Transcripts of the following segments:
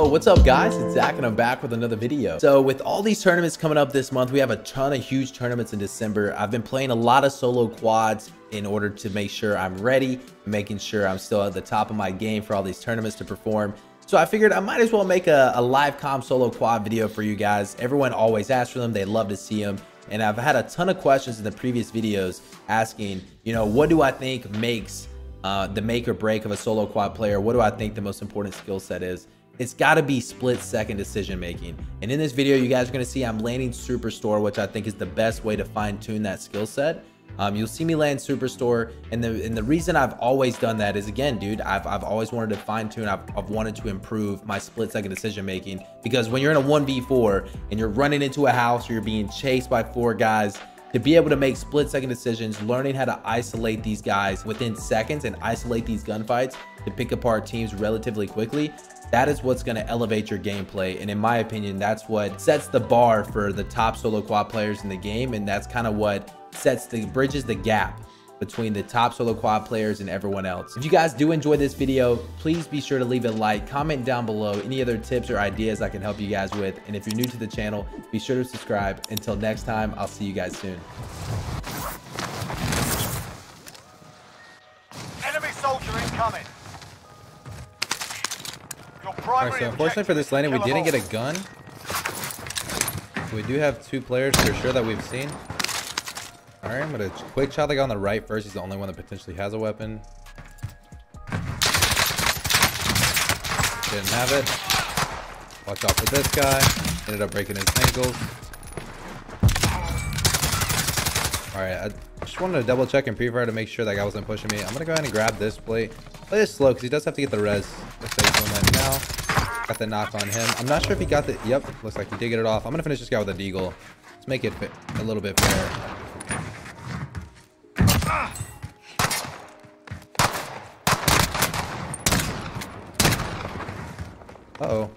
Yo, what's up guys? It's Zach and I'm back with another video. So with all these tournaments coming up this month, we have a ton of huge tournaments in December. I've been playing a lot of solo quads in order to make sure I'm ready, making sure I'm still at the top of my game for all these tournaments to perform. So I figured I might as well make a live comm solo quad video for you guys. Everyone always asks for them. They love to see them. And I've had a ton of questions in the previous videos asking, you know, what do I think makes the make or break of a solo quad player? What do I think the most important skill set is? It's got to be split-second decision making. And in this video, you guys are going to see I'm landing Superstore, which I think is the best way to fine-tune that skill set. You'll see me land Superstore, and the reason I've always done that is, again, dude, I've always wanted to fine-tune. I've wanted to improve my split-second decision making, because when you're in a 1v4 and you're running into a house or you're being chased by 4 guys, to be able to make split-second decisions, learning how to isolate these guys within seconds and isolate these gunfights to pick apart teams relatively quickly, that is what's going to elevate your gameplay. And in my opinion, that's what sets the bar for the top solo quad players in the game. And that's kind of what bridges the gap between the top solo quad players and everyone else. If you guys do enjoy this video, please be sure to leave a like, comment down below any other tips or ideas I can help you guys with. And if you're new to the channel, be sure to subscribe. Until next time, I'll see you guys soon. Enemy soldier incoming. Alright, so unfortunately for this landing, we didn't get a gun. We do have 2 players for sure that we've seen. Alright, I'm gonna quick shot the guy on the right first. He's the only one that potentially has a weapon. Didn't have it. Watch out for this guy. Ended up breaking his ankles. Alright, I just wanted to double check and pre-fire to make sure that guy wasn't pushing me. I'm gonna go ahead and grab this plate. Play this slow because he does have to get the res. Looks like he's doing that now. Got the knock on him. I'm not sure if he got the... Yep, looks like he did get it off. I'm gonna finish this guy with a deagle. Let's make it a little bit fair. Uh-oh.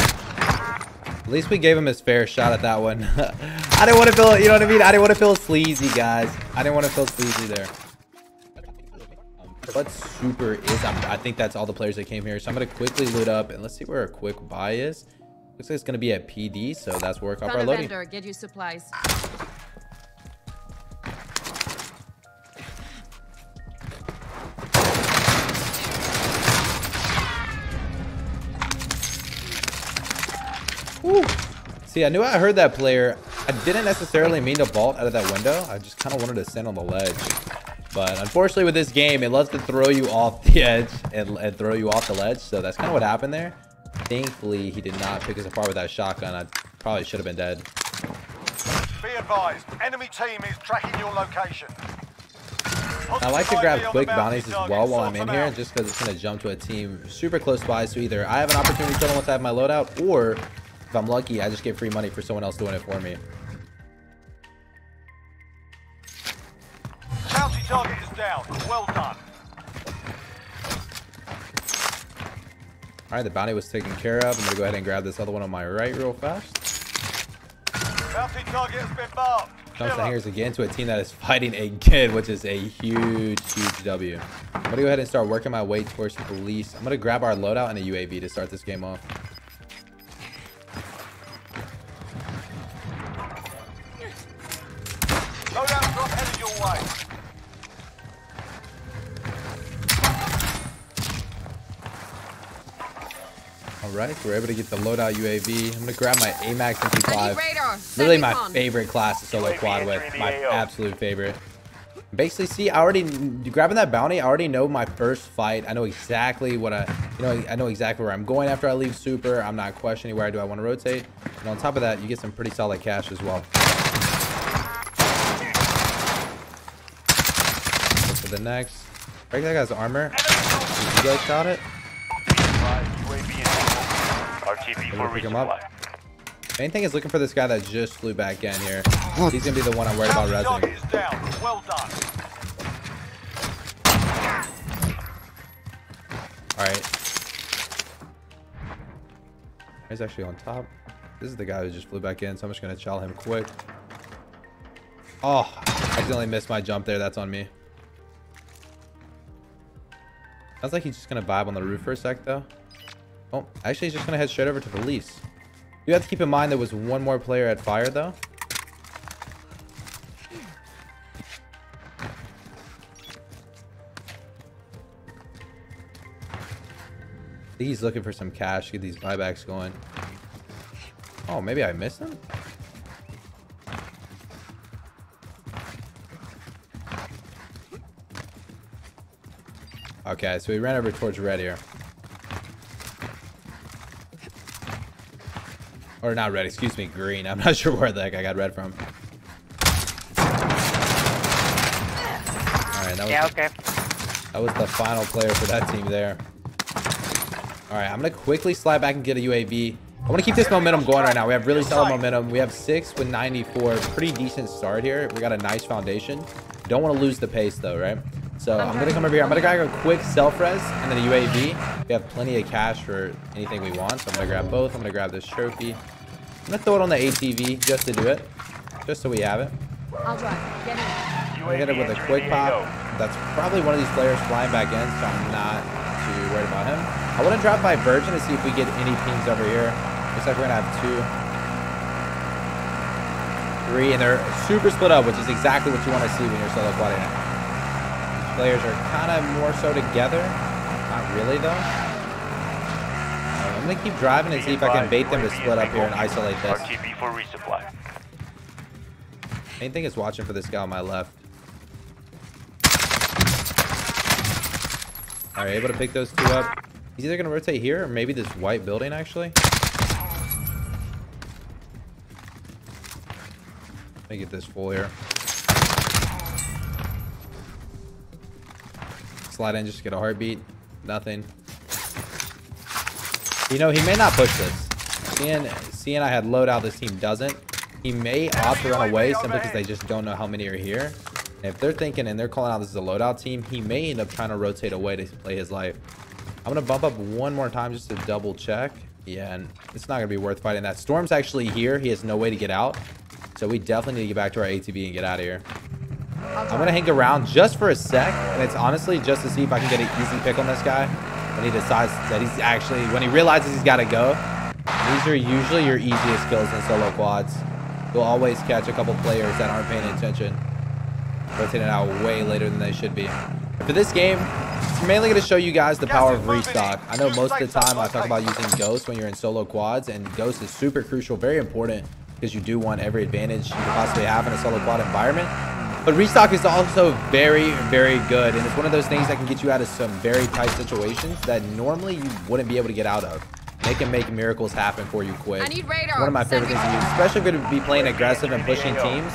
At least we gave him his fair shot at that one. I didn't want to feel, you know what I mean? I didn't want to feel sleazy, guys. I didn't want to feel sleazy there. What super is, I think that's all the players that came here. So I'm going to quickly loot up and let's see where a quick buy is. Looks like it's going to be at PD, so that's where we're our loading. Vendor, get you supplies. Woo. See, I knew I heard that player. I didn't necessarily mean to vault out of that window. I just kind of wanted to stand on the ledge. But unfortunately with this game, it loves to throw you off the edge and throw you off the ledge. So that's kind of what happened there. Thankfully, he did not pick us apart with that shotgun. I probably should have been dead. Be advised, enemy team is tracking your location. I like to grab quick bounties as well while I'm in here, just because it's going to jump to a team super close by. So either I have an opportunity to kill them once I have my loadout, or if I'm lucky, I just get free money for someone else doing it for me. Bounty target is down. Well done. Alright, the bounty was taken care of. I'm going to go ahead and grab this other one on my right real fast. Bounty target has been marked. Jumps down here again to a team that is fighting again, which is a huge W. I'm going to go ahead and start working my way towards the police. I'm going to grab our loadout and a UAV to start this game off. Loadout drop headed your way. Alright, so we're able to get the loadout UAV. I'm going to grab my AMAX MP5. Really my favorite class to solo quad with. My absolute favorite. Basically, see, grabbing that bounty, I already know my first fight. I know exactly what I know exactly where I'm going after I leave super. I'm not questioning where I want to rotate. And on top of that, you get some pretty solid cash as well. Go for the next. Break that guy's armor. You guys got it? Pick him up. Main thing is looking for this guy that just flew back in here. He's gonna be the one I'm worried about rezzing. Well done. Alright. He's actually on top. This is the guy who just flew back in, so I'm just gonna chow him quick. Oh, I accidentally missed my jump there. That's on me. Sounds like he's just gonna vibe on the roof for a sec though. Oh, actually, he's just gonna head straight over to police. You have to keep in mind there was one more player at fire though. I think he's looking for some cash to get these buybacks going. Oh, maybe I missed him? Okay, so he ran over towards red here. Or not red, excuse me, green. I'm not sure where the heck I got red from. Alright, that was the final player for that team there. Alright, I'm going to quickly slide back and get a UAV. I want to keep this momentum going right now. We have really solid momentum. We have 6 with 94. Pretty decent start here. We got a nice foundation. Don't want to lose the pace though, right? So I'm going to come over here. I'm going to grab a quick self-res and then a UAV. We have plenty of cash for anything we want. So I'm going to grab both. I'm going to grab this trophy. I'm going to throw it on the ATV just to do it. Just so we have it. I'll drive. Get in. I'm going to get it with a quick pop. That's probably one of these players flying back in, so I'm not too worried about him. I want to drop by Virgin to see if we get any pings over here. Looks like we're going to have 2, 3, and they're super split up, which is exactly what you want to see when you're solo quadding it. Players are kind of more so together. Not really though. I'm gonna keep driving and see if I can bait them to split up here and isolate this. RTB for resupply. Main thing is watching for this guy on my left. Alright, able to pick those 2 up. He's either gonna rotate here or maybe this white building actually. Let me get this full here. Slide in just to get a heartbeat. Nothing. You know, he may not push this. Seeing I had loadout, this team doesn't. He may opt to run away simply because they just don't know how many are here. And if they're thinking and they're calling out this is a loadout team, he may end up trying to rotate away to play his life. I'm going to bump up one more time just to double check. Yeah, and it's not going to be worth fighting that. Storm's actually here. He has no way to get out. So we definitely need to get back to our ATV and get out of here. I'm going to hang around just for a sec. And it's honestly just to see if I can get an easy pick on this guy. When he decides that he's actually, when he realizes he's got to go. These are usually your easiest kills in solo quads. You'll always catch a couple players that aren't paying attention. Rotating out way later than they should be. For this game, it's mainly going to show you guys the power of restock. I know most of the time I talk about using Ghost when you're in solo quads. And Ghost is super crucial, very important. Because you do want every advantage you can possibly have in a solo quad environment. But restock is also very, very good. And it's one of those things that can get you out of some very tight situations that normally you wouldn't be able to get out of. They can make miracles happen for you quick. I need radar. One of my favorite things to use, especially if you're going to be playing aggressive and pushing teams.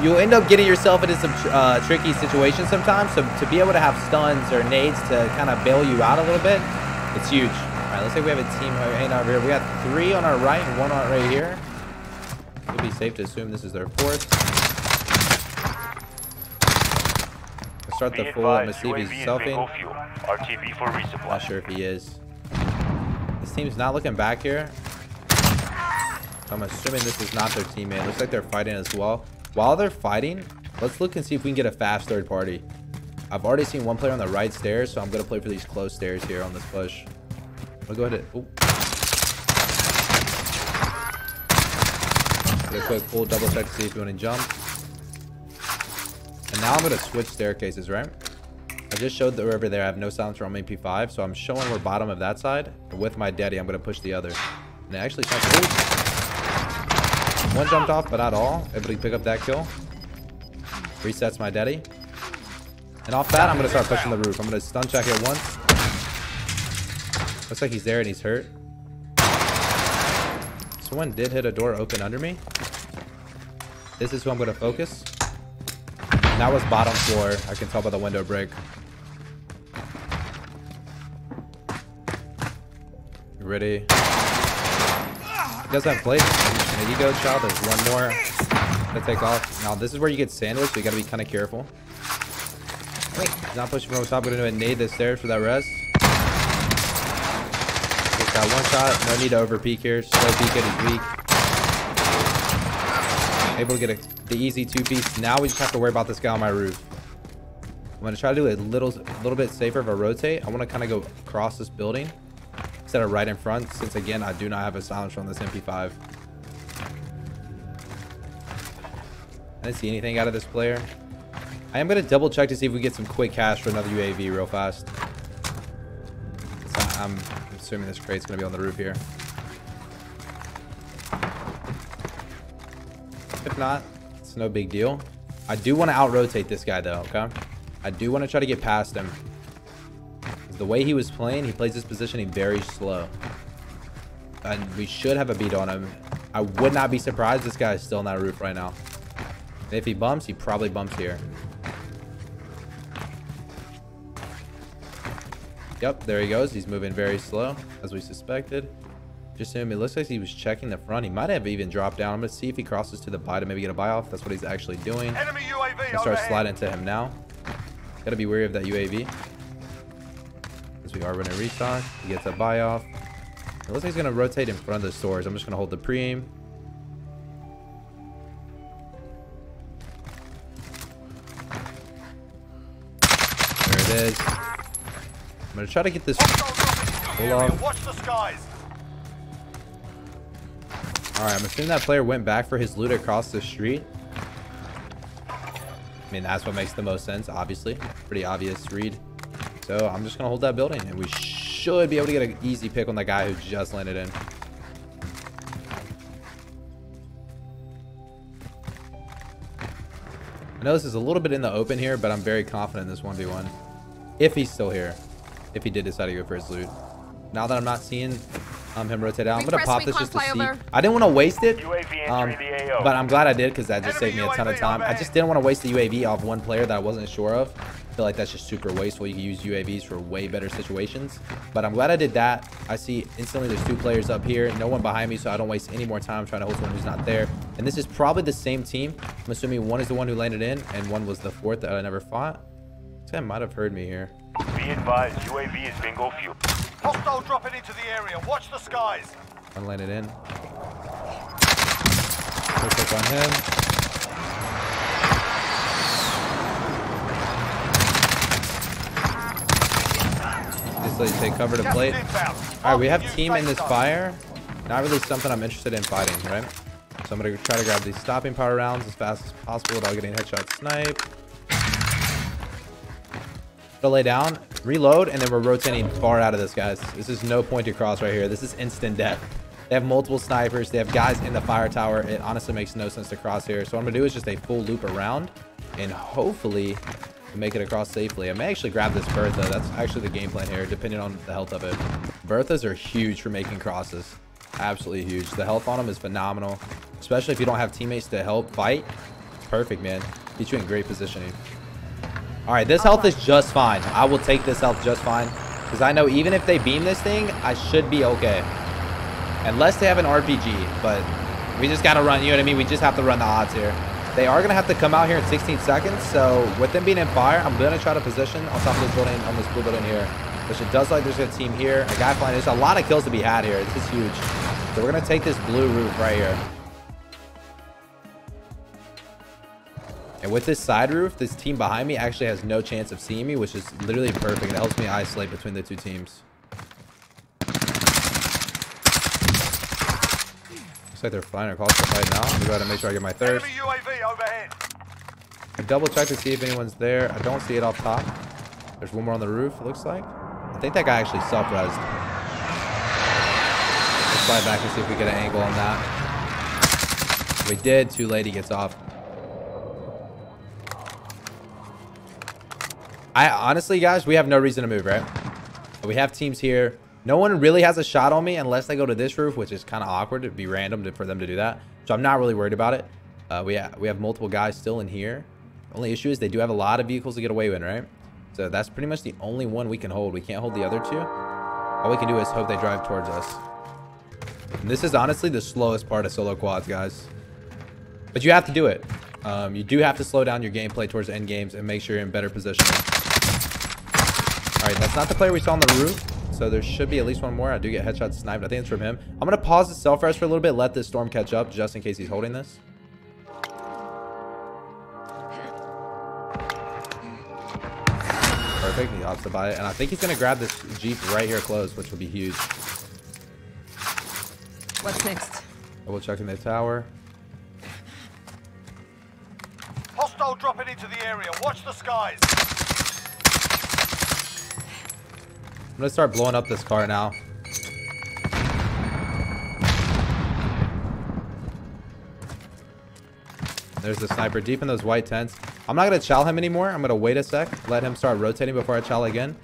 You'll end up getting yourself into some tricky situations sometimes. So to be able to have stuns or nades to kind of bail you out a little bit, it's huge. All right, looks like we have a team hanging out here. We got 3 on our right and 1 on right here. It'd be safe to assume this is their 4th. Let's start the full. I'm gonna see if he's selfing. RTB for resupply. Not sure if he is. This team's not looking back here. I'm assuming this is not their teammate. Looks like they're fighting as well. While they're fighting, let's look and see if we can get a fast third party. I've already seen one player on the right stairs, so I'm gonna play for these close stairs here on this push. I'll go ahead and get a quick full double check to see if you want to jump. And now I'm going to switch staircases, right? I just showed that we're over there. I have no silencer on my MP5, so I'm showing we're bottom of that side. And with my daddy, I'm going to push the other. And it actually sounds cool. One jumped off, but not all. Able to pick up that kill. Resets my daddy. And off that, I'm going to start pushing the roof. I'm going to stun check it once. Looks like he's there and he's hurt. Someone did hit a door open under me. This is who I'm going to focus. And that was bottom floor. I can tell by the window break. You ready? He doesn't have plates. There you go, child. There's one more to take off. Now, this is where you get sandwiched, so you got to be kind of careful. Wait, he's not pushing from the top. I'm going to nade the stairs for that res. Just got one shot. No need to over peek here. Slow peek it is weak. Able to get the easy 2-piece. Now we just have to worry about this guy on my roof. I'm going to try to do a little bit safer of a rotate. I want to kind of go across this building. instead of right in front, since again, I do not have a silencer on this MP5. I didn't see anything out of this player. I am going to double check to see if we get some quick cash for another UAV real fast. So I'm assuming this crate's going to be on the roof here. If not, it's no big deal. I do want to out-rotate this guy though, okay? I do want to try to get past him. The way he was playing, he plays his positioning very slow. And we should have a beat on him. I would not be surprised this guy is still on that roof right now. And if he bumps, he probably bumps here. Yep, there he goes. He's moving very slow, as we suspected. Just him. It looks like he was checking the front. He might have even dropped down. I'm going to see if he crosses to the buy to maybe get a buy off. That's what he's actually doing. Enemy UAV I'm going to start sliding to him now. Got to be wary of that UAV. As we are running restock. He gets a buy off. It looks like he's going to rotate in front of the stores. I'm just going to hold the pre-aim. There it is. I'm going to try to get this pull off. Watch the skies. Alright, I'm assuming that player went back for his loot across the street. I mean, that's what makes the most sense, obviously. Pretty obvious read. So I'm just going to hold that building, and we should be able to get an easy pick on that guy who just landed in. I know this is a little bit in the open here, but I'm very confident in this 1v1. If he's still here. If he did decide to go for his loot. Now that I'm not seeing him rotate out, I'm going to pop this just to see. I didn't want to waste it, but I'm glad I did because that just saved me a ton of time. I just didn't want to waste the UAV off one player that I wasn't sure of. I feel like that's just super wasteful. You can use UAVs for way better situations, but I'm glad I did that. I see instantly there's two players up here, no one behind me, so I don't waste any more time trying to hold someone who's not there. And this is probably the same team. I'm assuming one is the one who landed in and one was the fourth that I never fought. This guy might have heard me here. Be advised, UAV is bingo fuel. Hostile dropping into the area. Watch the skies. One landed in. Quick click on him. Just let you take cover to plate. Alright, we have team in this fire. Not really something I'm interested in fighting, right? So I'm going to try to grab these stopping power rounds as fast as possible without getting headshot snipe. To lay down, reload, and then we're rotating far out of this, guys. This is no point to cross right here. This is instant death. They have multiple snipers. They have guys in the fire tower. It honestly makes no sense to cross here. So what I'm gonna do is just a full loop around and hopefully make it across safely. I may actually grab this Bertha. That's actually the game plan here, depending on the health of it. Berthas are huge for making crosses. Absolutely huge. The health on them is phenomenal, especially if you don't have teammates to help fight. It's perfect, man. Keeps you in great positioning. All right, this health is just fine. I will take this health just fine because I know even if they beam this thing, I should be okay. Unless they have an RPG, but we just got to run, you know what I mean? We just have to run the odds here. They are going to have to come out here in 16 seconds. So with them being in fire, I'm going to try to position on top of this building, on this blue building here. Which it does like there's a team here. A guy flying. There's a lot of kills to be had here. This is huge. So we're going to take this blue roof right here. And with this side roof, this team behind me actually has no chance of seeing me, which is literally perfect. It helps me isolate between the two teams. Looks like they're flying across the fight now. I'm going to go ahead and make sure I get my thirst. Enemy UAV overhead. I double check to see if anyone's there. I don't see it off top. There's one more on the roof, it looks like. I think that guy actually self-resed. Let's slide back and see if we get an angle on that. We did. Too late. He gets off. Honestly, guys, we have no reason to move, right? We have teams here. No one really has a shot on me unless they go to this roof, which is kind of awkward. It'd be random for them to do that. So I'm not really worried about it. We have multiple guys still in here. The only issue is they do have a lot of vehicles to get away with, right? So that's pretty much the only one we can hold. We can't hold the other two. All we can do is hope they drive towards us. And this is honestly the slowest part of solo quads, guys. But you have to do it. You do have to slow down your gameplay towards the end games and make sure you're in better position. All right, that's not the player we saw on the roof. So there should be at least one more. I do get headshot sniped. I think it's from him. I'm going to pause the self-rest for a little bit. Let this storm catch up just in case he's holding this. Perfect. He opts to buy it. And I think he's going to grab this Jeep right here close, which will be huge. What's next? Double checking the tower. Hostile dropping into the area. Watch the skies. I'm gonna start blowing up this car now. There's the sniper deep in those white tents. I'm not gonna chow him anymore. I'm gonna wait a sec, let him start rotating before I chow again.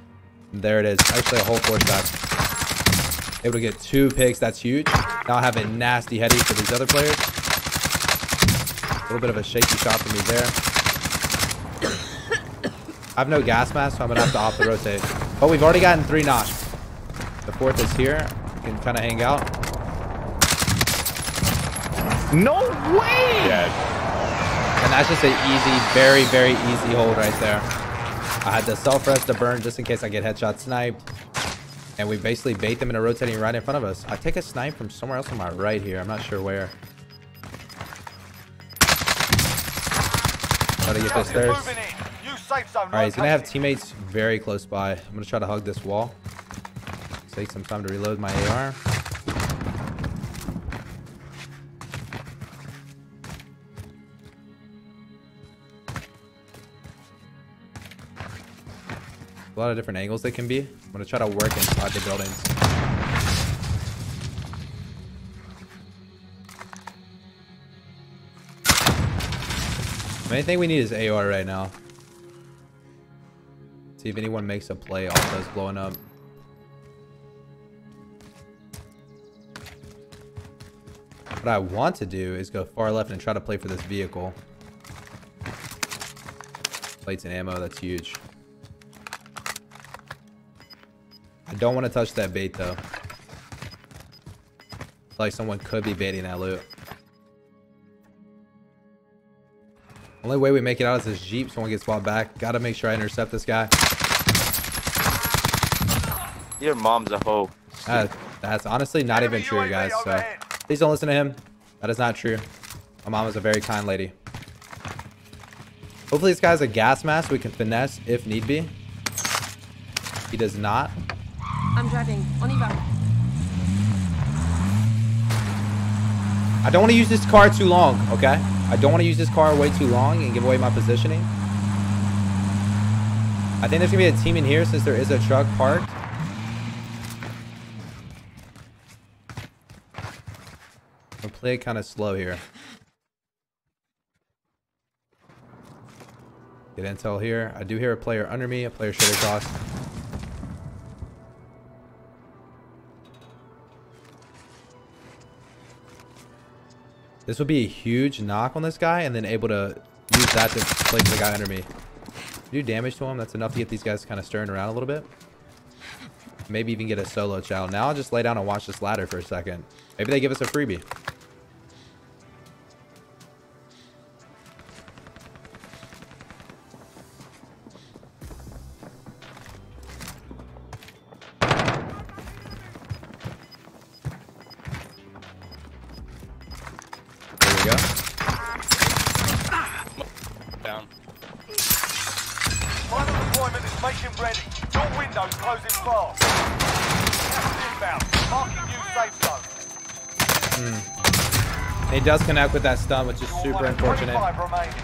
And there it is. Actually, a whole force back. Able to get 2 picks. That's huge. Now I have a nasty heady for these other players. A little bit of a shaky shot for me there. I have no gas mask, so I'm gonna have to opt the rotate. But we've already gotten 3 knocks. The 4th is here. We can kind of hang out. No way! Dead. And that's just an easy, very, very easy hold right there. I had to self-res to burn just in case I get headshot sniped. And we basically bait them into rotating right in front of us. I take a snipe from somewhere else on my right here. I'm not sure where. Try to get those stairs. Alright, he's going to have teammates very close by. I'm going to try to hug this wall. Take some time to reload my AR. A lot of different angles they can be. I'm going to try to work inside the buildings. The main thing we need is AR right now. See if anyone makes a play off those blowing up. What I want to do is go far left and try to play for this vehicle. Plates and ammo, that's huge. I don't want to touch that bait though. Like someone could be baiting that loot. Only way we make it out is this Jeep. Someone gets bought back. Gotta make sure I intercept this guy. Your mom's a hoe. That's honestly not even true, guys. So please don't listen to him. That is not true. My mom is a very kind lady. Hopefully this guy has a gas mask we can finesse if need be. He does not. I'm driving. On y va. I don't want to use this car too long, okay? I don't want to use this car way too long and give away my positioning. I think there's going to be a team in here since there is a truck parked. I'll play it kind of slow here. Get intel here. I do hear a player under me, a player straight across. This would be a huge knock on this guy and then able to use that to play the guy under me. Do damage to him. That's enough to get these guys kind of stirring around a little bit. Maybe even get a solo chow. Now I'll just lay down and watch this ladder for a second. Maybe they give us a freebie. Go. Down. Final deployment is making ready. Your window's closing fast. Inbound. Marking new safe zone. He does connect with that stun, which is super unfortunate. 25 remaining.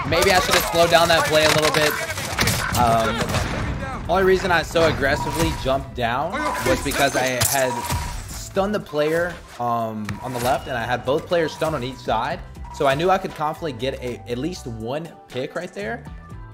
Maybe I should have slowed down that play a little bit. Only reason I so aggressively jumped down was because I had stunned the player on the left and I had both players stunned on each side, so I knew I could confidently get at least 1 pick right there,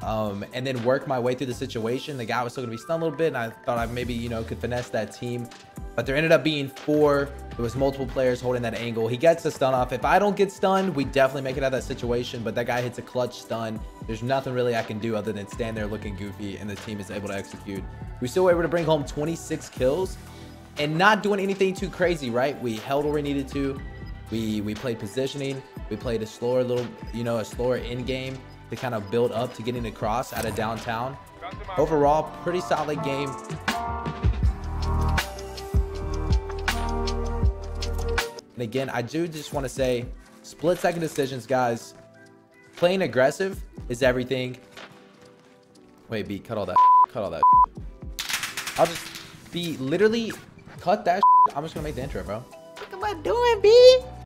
and then work my way through the situation. The guy was still gonna be stunned a little bit and I thought I maybe, you know, could finesse that team, but there ended up being 4. There was multiple players holding that angle. He gets the stun off. If I don't get stunned, we definitely make it out of that situation, but that guy hits a clutch stun. There's nothing really I can do other than stand there looking goofy and the team is able to execute. We still were able to bring home 26 kills and not doing anything too crazy, right? We held where we needed to. We played positioning. We played a slower little, you know, a slower end game to kind of build up to getting across out of downtown. Overall, pretty solid game. And again, I do just want to say, split-second decisions, guys. Playing aggressive is everything. Wait, B, cut all that. Cut all that. I'll just be literally cut that. I'm just gonna make the intro, bro. am I doing, B?